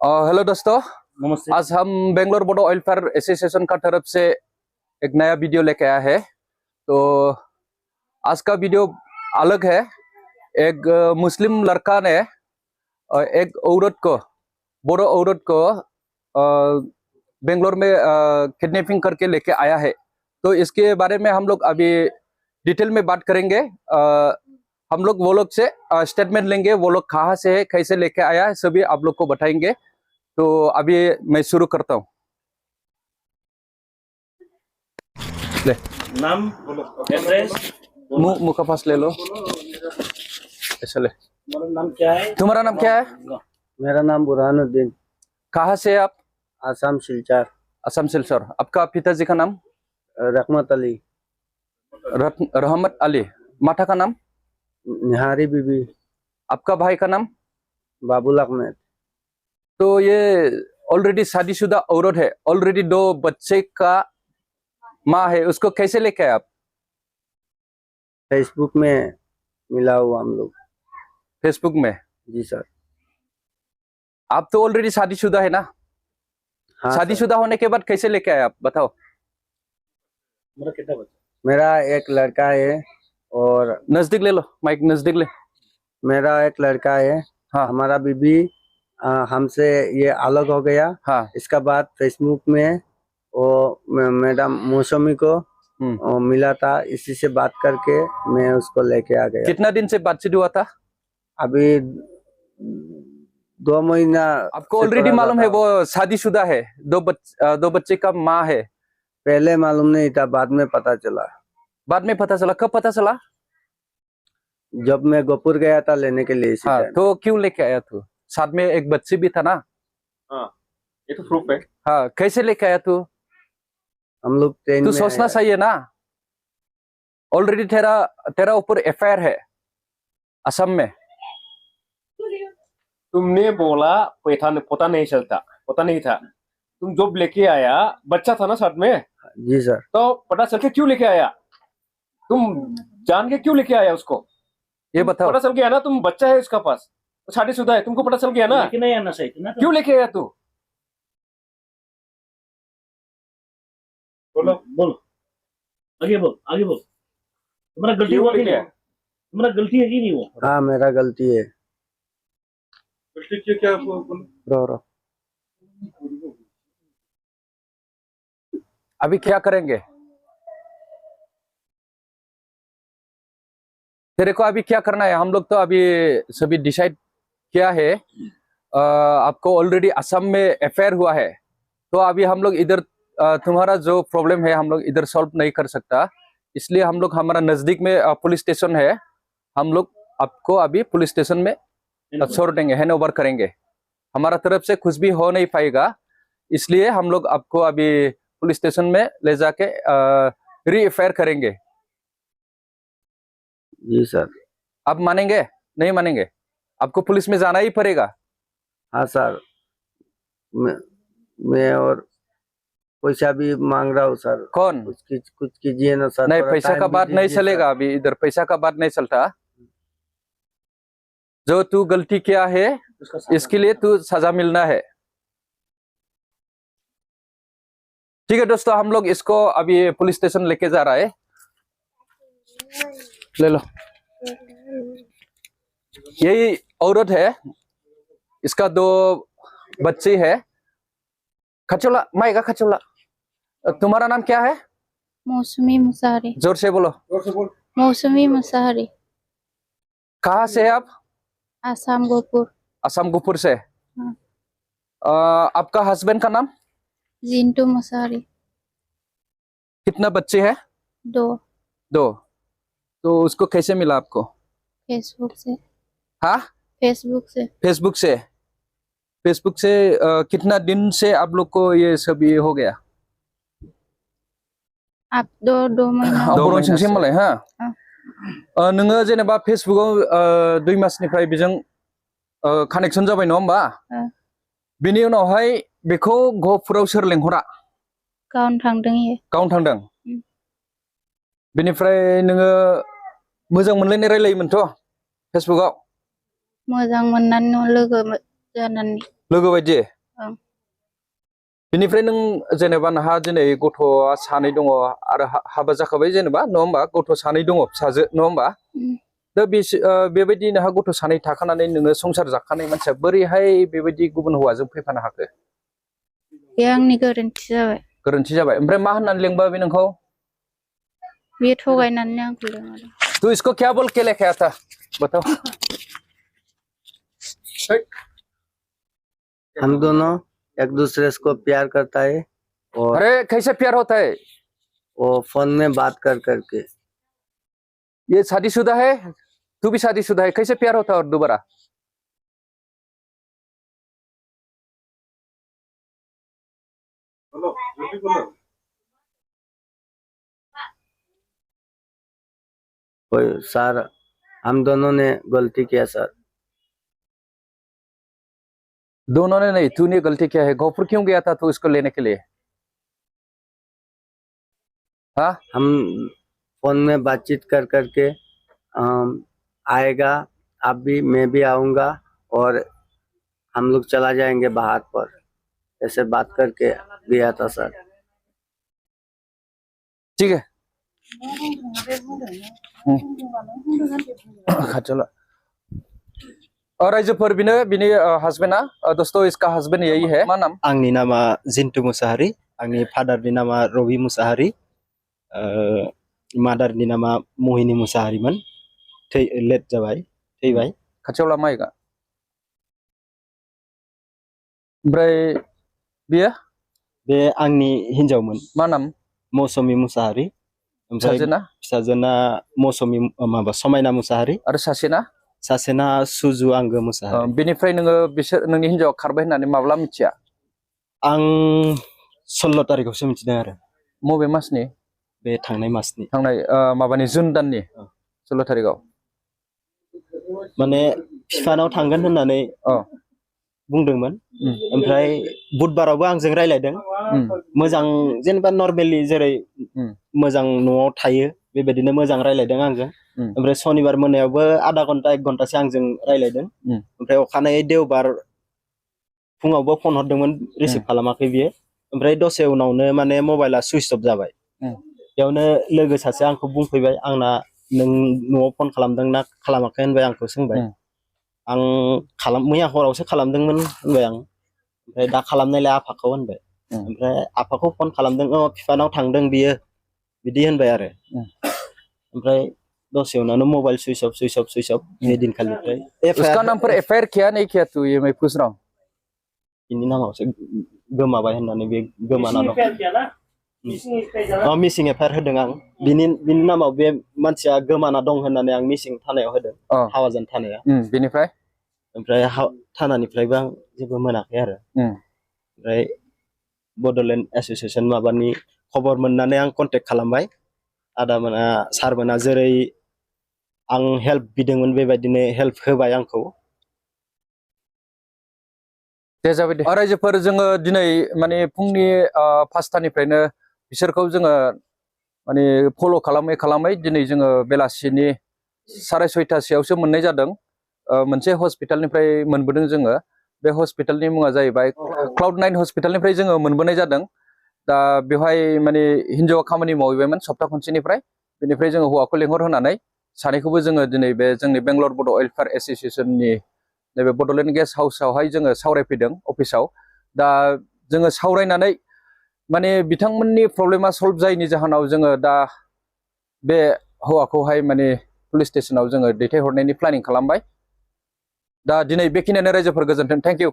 Hello दोस्तों, नमस्ते। आज हम बेंगलोर बोडो वेलफेयर एसोसिएशन का तरफ से एक नया वीडियो लेके आया है। तो आज का वीडियो अलग है। एक मुस्लिम लड़का ने एक औरत को, बोडो औरत को बेंगलोर में किडनैपिंग करके लेके आया है। तो इसके बारे में हम लोग अभी डिटेल में बात करेंगे। हम लोग वो लोग से स्टेटमेंट लेंगे, वो लोग कहाँ से है, कैसे लेके आया है, सभी आप लोग को बताएंगे। तो अभी मैं शुरू करता हूँ। ले नाम, एड्रेस, मुंह का पास ले लो, ऐसा ले। तुम्हारा नाम क्या है? तुम्हारा नाम क्या है? मेरा नाम बुरहानुद्दीन। कहाँ से है आप? आसाम सिलचर। असम सिलचर। आपका पिताजी का नाम? रहमत अली। रहमत अली। माता का नाम? निहारी बीबी। आपका भाई का नाम? बाबुल अहमद। तो ये ऑलरेडी शादीशुदा औरत है, ऑलरेडी 2 बच्चे का माँ है, उसको कैसे लेके आए आप? फेसबुक में मिला हुआ हम लोग। फेसबुक में? जी सर। आप तो ऑलरेडी शादीशुदा है ना? हाँ शादीशुदा होने के बाद कैसे लेके आए आप, बताओ। मेरा कितना बच्चा? मेरा एक लड़का है और नजदीक ले लो, माइक नजदीक ले। मेरा एक लड़का है। हाँ। हमारा बीबी हमसे ये अलग हो गया। हाँ। इसका बाद फेसबुक में वो मैडम मौसमी को मिला था, इसी से बात करके मैं उसको लेके आ गया। कितना दिन से बातचीत हुआ था? अभी 2 महीना। आपको ऑलरेडी मालूम है वो शादीशुदा है, 2 बच्चे का माँ है? पहले मालूम नहीं था, बाद में पता चला। बाद में पता चला? कब पता चला? जब मैं गोपुर गया था लेने के लिए। हाँ, तो क्यों लेके आया तू? साथ में एक बच्ची भी था ना? हाँ, ये तो प्रूफ है। हाँ, कैसे लेके आया तू? हम लोग ट्रेन तू में सोचना चाहिए ना। ऑलरेडी तेरा ऊपर एफआईआर है असम में। तुमने बोला पता नहीं चलता, पता नहीं था। तुम जब लेके आया, बच्चा था ना साथ में? जी सर। तो पता चल के क्यों लेके आया? तुम जान के क्यों लेके आया उसको? ये बताओ। पता चल गया ना तुम बच्चा है उसका पास, शादीशुदा है, तुमको पता चल गया ना? लेके नहीं आना चाहिए ना। क्यों लेके आया तू? बोलो बोलो, आगे बोल, आगे बोल। तुम्हारा गलती हुआ कि नहीं? तुम्हारा गलती है कि नहीं वो? हाँ, मेरा गलती है। गलती क्या? रो। अभी क्या करेंगे? तेरे को अभी क्या करना है? हम लोग तो अभी सभी डिसाइड किया है। आपको ऑलरेडी असम में एफआईआर हुआ है, तो अभी हम लोग इधर तुम्हारा जो प्रॉब्लम है हम लोग इधर सॉल्व नहीं कर सकता, इसलिए हम लोग हमारा नजदीक में पुलिस स्टेशन है, हम लोग आपको अभी पुलिस स्टेशन में छोड़ देंगे, हैंड ओवर करेंगे। हमारा तरफ से कुछ भी हो नहीं पाएगा, इसलिए हम लोग आपको अभी पुलिस स्टेशन में ले जाके री एफआईआर करेंगे। जी सर। आप मानेंगे? नहीं मानेंगे? आपको पुलिस में जाना ही पड़ेगा। हाँ सर। मैं और पैसा भी मांग रहा हूँ सर। कौन? कुछ कीजिए ना सर। नहीं, पैसा का बात नहीं चलेगा अभी, इधर पैसा का बात नहीं चलता। जो तू गलती किया है इसके लिए तू सजा मिलना है। ठीक है दोस्तों, हम लोग इसको अभी पुलिस स्टेशन लेके जा रहा है। ले लो। यही औरत है, इसका 2 बच्चे है। खचोला, माइका खचोला। तुम्हारा नाम क्या है? मौसमी मुसारी। जोर से बोलो। मौसमी मुसारी। कहाँ से है आप? आसाम गोपुर। असम गोपुर से। हाँ। आपका हस्बैंड का नाम? जिंटू मुसारी। कितना बच्चे हैं? 2। तो उसको कैसे मिला आपको? फेसबुक से। हाँ, फेसबुक से। फेसबुक से कितना दिन से आप लोग को ये सब ये हो गया? आप 2 महीना। 2 महीना से मले। हाँ। नोङो जेनेबा फेसबुकाव 2 मासनिफ्राय बेजों कानेक्सन जाबाय नङा होमबा? बिनि उनावहाय बेखौ गहपुराव सोर लेंहरा? गावनो थांदों इयो। गावनो थांदों। बिनिफ्राय नोङो मोजां मोनलायनाय रायलायोमोनथ' फेसबुकाव? मोजां मोननानै लोगो जानानै। लोगो बायदि? ओं। बिनिफ्राय नों जेनेबा नोंहा दिनै गथ'आ सानै दङ आरो हाबा जाखाबाय जेनेबा नङा होमबा गथ' सानै दङ फिसाजो नङा होमबा दा बेबायदि नोंहा गथ' सानै थाखानानै नोङो संसार जाखानाय मानसिया बोरैहाय बेबायदि गुबुन हौवाजों फैफानो हाखो? बे आंनि गोरोन्थि जाबाय। गोरोन्थि जाबाय। ओमफ्राय मा होननानै लिंबा बे नोंखौ? बे थगायनानै आंखौ लिंहरदों। तू इसको क्या बोल के लेके आया था बताओ। हम दोनों एक दूसरे को प्यार करता है और अरे कैसे प्यार होता है? वो फोन में बात कर करके। ये शादीशुदा है, तू भी शादीशुदा है, कैसे प्यार होता है और दोबारा? कोई सर हम दोनों ने गलती किया सर। दोनों ने नहीं, तूने गलती किया है। गोपुर क्यों गया था तू इसको लेने के लिए? हाँ हम फोन में बातचीत कर करके आएगा, आप भी मैं भी आऊंगा और हम लोग चला जाएंगे बाहर पर, ऐसे बात करके गया था सर। ठीक है चलो। और राइजोफोर बिनि हस्बेंडा दोस्तों इसका हस्बैंड यही है। मा नाम? आंनि नामा जिन्टु मुसाहारि, आंनि फादारनि नामा रबि मुसाहारि, मादारनि नामा मोहिनी मुसाहारिमोन। लेट जाबाय, थैबाय। खाथियाव ला माइकआ। ओमफ्राय बियो? बे आंनि हिनजावमोन। मा नाम? मौसुमि मुसाहारि। ओमफ्राय फिसाजोना मौसुमि माबा समायना मुसाहारि। आरो सासेना? सासेना सुजु आंगो मुसाहारि। बेनिफ्राय नोङो बिसोर नोंनि हिनजावा खारबाय होननानै माब्ला मिथिया? आं 16 तारिखआवसो मिथिदों आरो। मबे मासनि? बे थांनाय मासनि। थांनाय माबानि जुन दाननि 16 तारिखआव। माने फिफानाव थांगोन होननानै बुंदोंमोन। ओमफ्राय बुधबारावबो आंजों रायलायदों। मोजां जेनेबा नर्मेलि जेरै मोजां न'आव थायो बेबायदिनो मोजां रायलायदों आंजों। ओमफ्राय शनिबार मोनायावबो आधा घन्टा 1 घन्टासो आंजों रायलायदों। ओमफ्राय अखानायै देवबार फुङावबो फन हरदोंमोन, रिसिभ खालामाखै बियो। ओमफ्राय दसे उनावनो माने मबाइला सुइच अफ जाबाय। बेयावनो लोगो सासे आंखौ बुंफैबाय, आंना नों न'आव फन खालामदोंना खालामाखै होनबाय, आंखौ सोंबाय। आं मैया हरावसो खालामदोंमोन होनबाय आं। ओमफ्राय दा खालामनायलाय आफाखौ होनबाय। ओमफ्राय आफाखौ फन खालामदों, फिफानाव थांदों बियो बिदि होनबाय आरो। ओमफ्राय दसे उनावनो मबाइल सुइच अफ बे दिनखालिनिफ्राय। उसका नाम पर एफआईआर किया नहीं किया तू, ये मैं पूछ रहा हूँ। बिनि नामावसो गोमाबाय होननानै बे गोमाना दं। मिसिं एफआईआर होदों आं। बिनि नामाव बे मानसिया गोमाना दं होननानै आं मिसिं थानायाव होदों, हावाजान थानाया। बेनिफ्राय? ओमफ्राय थानानिफ्रायबो आं जेबो मोनाखै आरो। ओमफ्राय बड'लेण्ड एस'सिएसन माबानि खबर मोननानै आं कन्टेक्ट खालामबाय। आदामोना सारमोना जेरै आं हेल्प बिदोंमोन बेबायदिनो हेल्प होबाय आंखौ। दे जाबाय दे। रायजोफोर जोङो दिनै माने फुंनि 5टानिफ्रायनो बिसोरखौ जोङो माने फल' खालामै दिनै जोङो बेलासिनि 6:30 मोननाय जादों। मोनसे हस्पिटालनिफ्राय मोनबोदों जोङो। बे हस्पिटालनि मुङा जाहैबाय क्लाउड9 हस्पिटालनिफ्राय जोङो मोनबोनाय जादों। दा बेवहाय माने हिनजावा खामानि मावहैबायमोन सप्ता खनसेनिफ्राय। बेनिफ्राय जोङो हौवाखौ लेंहरहोनानै सानैखौबो जोङो दिनै बे जोंनि बेंगलर बड' वेलफेयार एस'सिएसननि नैबे बड'लेण्ड गेस्ट हाउसआवहाय जोङो सावरायफैदों अफिसाव। दा जोङो सावरायनानै माने बिथांमोननि प्रब्लेमा सल्भ जायैनि जाहोनाव जोङो दा बे हौवाखौहाय माने पुलिस स्टेसनाव जोङो दैथायहरनायनि प्लेनिं खालामबाय। दा दिनै बेखिनियानो रायजोफोर, गोजोन्थों। Thank you.